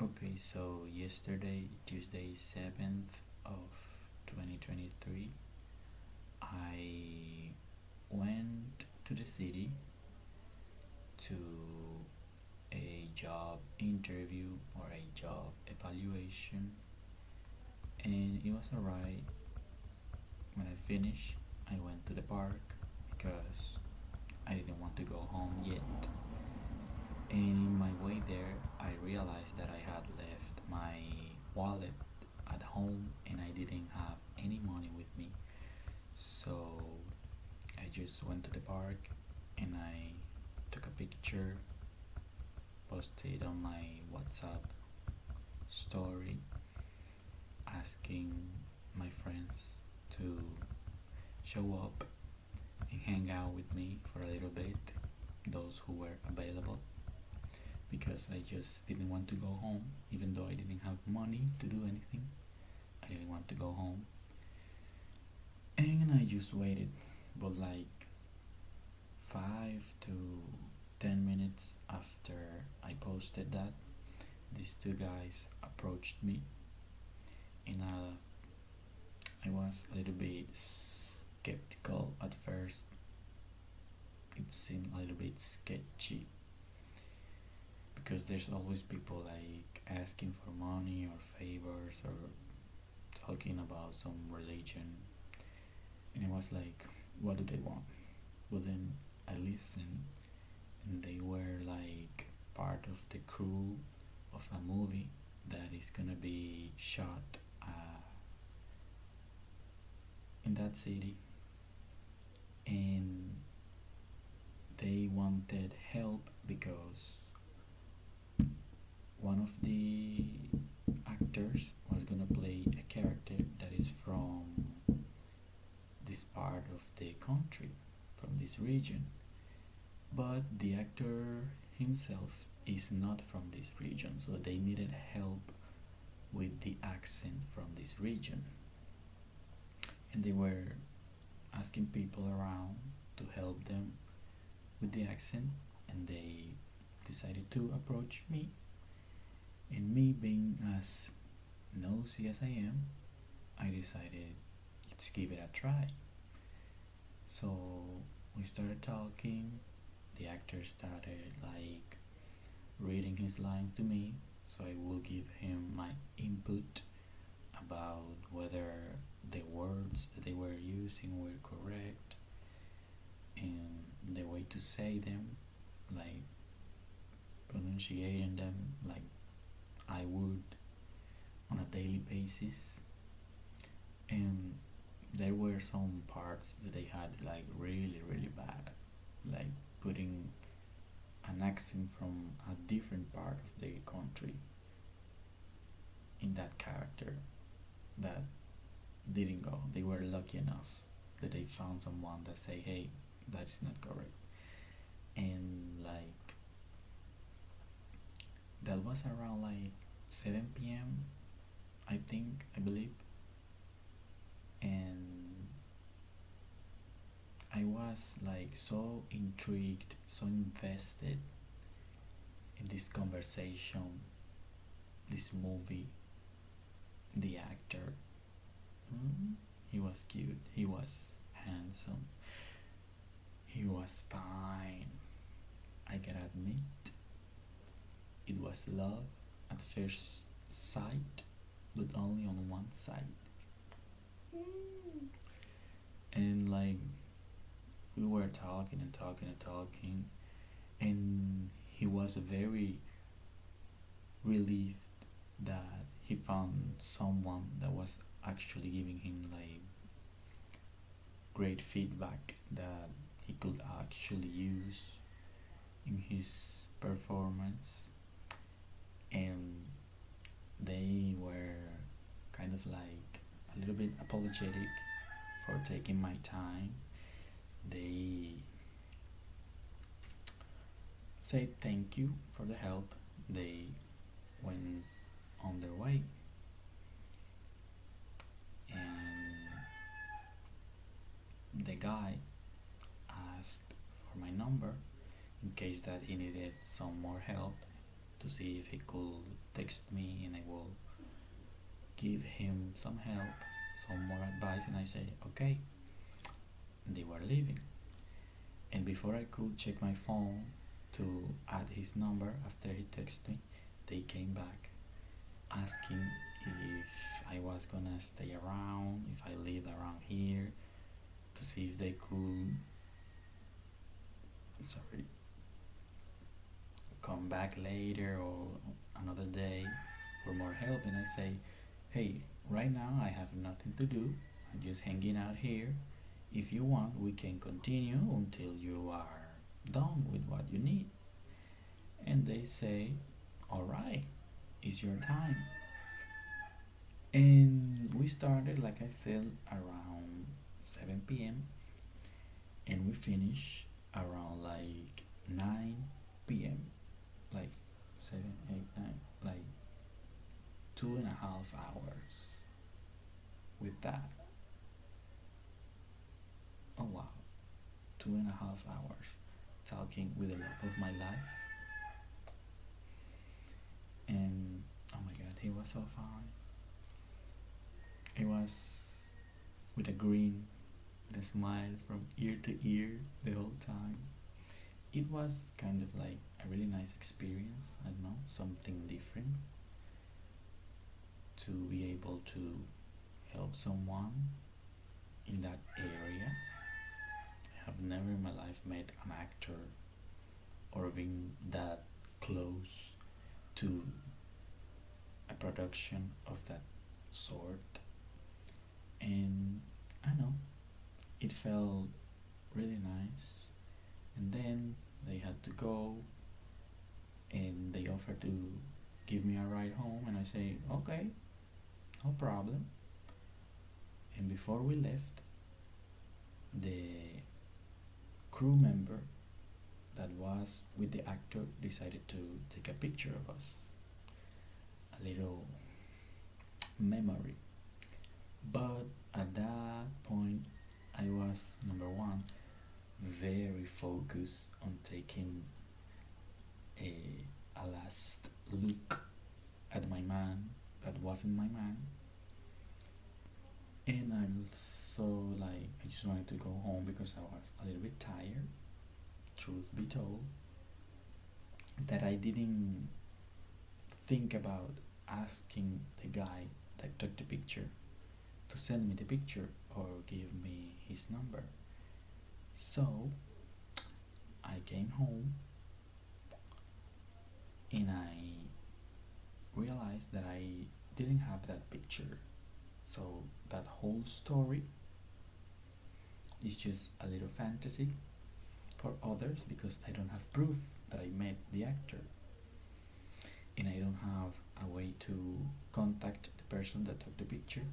Okay, so yesterday, Tuesday 7th of 2023, I went to the city to a job interview or a job evaluation, and it was alright. When I finished, I went to the park because I didn't want to go home yet. And in my way there, I realized that I had left my wallet at home and I didn't have any money with me. So I just went to the park and I took a picture, posted on my WhatsApp story, asking my friends to show up and hang out with me for a little bit, those who were available, because I just didn't want to go home, even though I didn't have money to do anything. I didn't want to go home, and I just waited, but like 5 to 10 minutes after I posted that, these two guys approached me, and I was a little bit skeptical at first. It seemed a little bit sketchy because there's always people like asking for money or favors or talking about some religion, and it was like, what do they want? But then I listened, and they were like part of the crew of a movie that is gonna be shot in that city, and they wanted help because one of the actors was gonna play a character that is from this part of the country, from this region, but the actor himself is not from this region, so they needed help with the accent from this region, and they were asking people around to help them with the accent, and they decided to approach me, and me being as nosy as I am, I decided, let's give it a try. So we started talking. The actor started like reading his lines to me, so I will give him my input about whether the words that they were using were correct and the way to say them, like pronunciating them like I would on a daily basis. And there were some parts that they had like really, really bad, like putting an accent from a different part of the country in that character that didn't go. They were lucky enough that they found someone that say, hey, that is not correct. And like that was around like 7 p.m. I believe, and I was like so intrigued, so invested in this conversation, this movie, the actor. He was cute, he was handsome, he was fine. I gotta admit, it was love at first sight, but only on one side. And like we were talking and talking and talking, and he was very relieved that he found someone that was actually giving him like great feedback that he could actually use in his performance. And they were kind of like a little bit apologetic for taking my time. They said thank you for the help. They went on their way, and the guy asked for my number in case that he needed some more help, to see if he could text me and I will give him some help, some more advice, and I say, okay. And they were leaving. And before I could check my phone to add his number after he texted me, they came back asking if I was gonna stay around, if I lived around here, to see if they could, sorry, come back later or another day for more help. And I say, hey, right now I have nothing to do. I'm just hanging out here. If you want, we can continue until you are done with what you need. And they say, all right, it's your time. And we started, like I said, around 7 p.m. and we finished around like 9 p.m. Like 7, 8, 9, like 2.5 hours with that. Oh wow, 2.5 hours talking with the love of my life. And oh my god, he was so fine. He was with a grin, with a smile from ear to ear the whole time. It was kind of like a really nice experience. I don't know, something different to be able to help someone in that area. I have never in my life met an actor or been that close to a production of that sort. And I know it felt really nice. And then they had to go and they offered to give me a ride home, and I say, okay, no problem. And before we left, the crew member that was with the actor decided to take a picture of us, a little memory. But at that point, I was, number one, very focused on taking a, a last look at my man that wasn't my man. And I also, like, I just wanted to go home because I was a little bit tired, truth be told, that I didn't think about asking the guy that took the picture to send me the picture or give me his number. So I came home and I realized that I didn't have that picture. So that whole story is just a little fantasy for others because I don't have proof that I met the actor. And I don't have a way to contact the person that took the picture.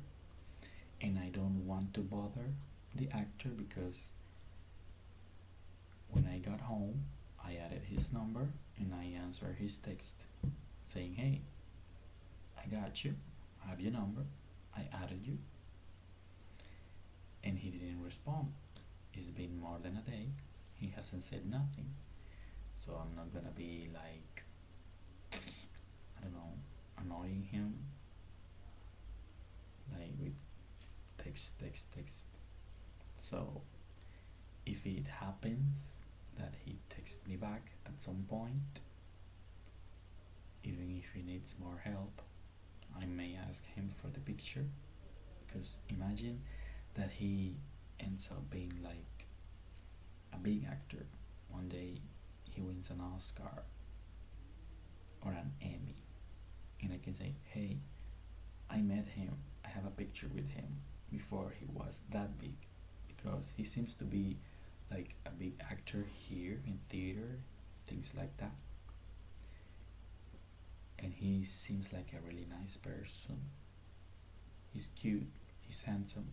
And I don't want to bother the actor because when I got home, I added his number and I answered his text saying, hey, I got you, I have your number, I added you. And he didn't respond. It's been more than a day, he hasn't said nothing. So I'm not gonna be like, I don't know, annoying him like with text. So if it happens that he texts me back at some point, even if he needs more help, I may ask him for the picture. Because imagine that he ends up being like a big actor. One day he wins an Oscar or an Emmy, and I can say, hey, I met him, I have a picture with him before he was that big, because he seems to be like a big actor here in theater, things like that. And he seems like a really nice person. He's cute, he's handsome,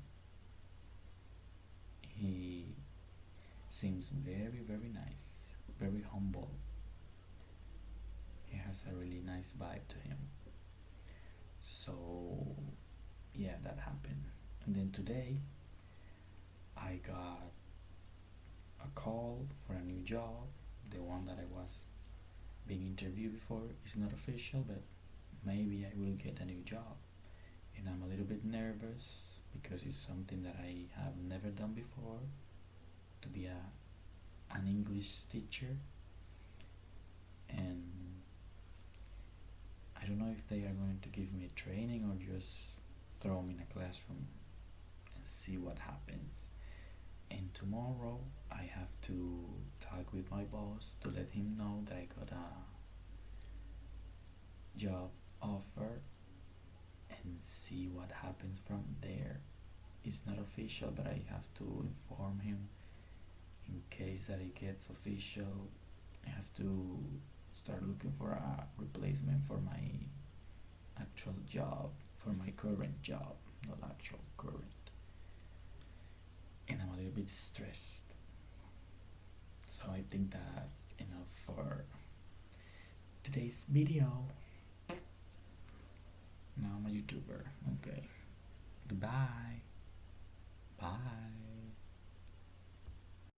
he seems very, very nice, very humble. He has a really nice vibe to him. So, yeah, that happened. And then today, I got a call for a new job, the one that I was being interviewed before. It's not official, but maybe I will get a new job. And I'm a little bit nervous because it's something that I have never done before, to be an English teacher. And I don't know if they are going to give me training or just throw me in a classroom and see what happens. And tomorrow I have to talk with my boss to let him know that I got a job offer and see what happens from there. It's not official, but I have to inform him in case that it gets official. I have to start looking for a replacement for my actual job, for my current job, not actual current. And I'm a little bit stressed. So I think that's enough for today's video. Now I'm a YouTuber. Okay. Goodbye.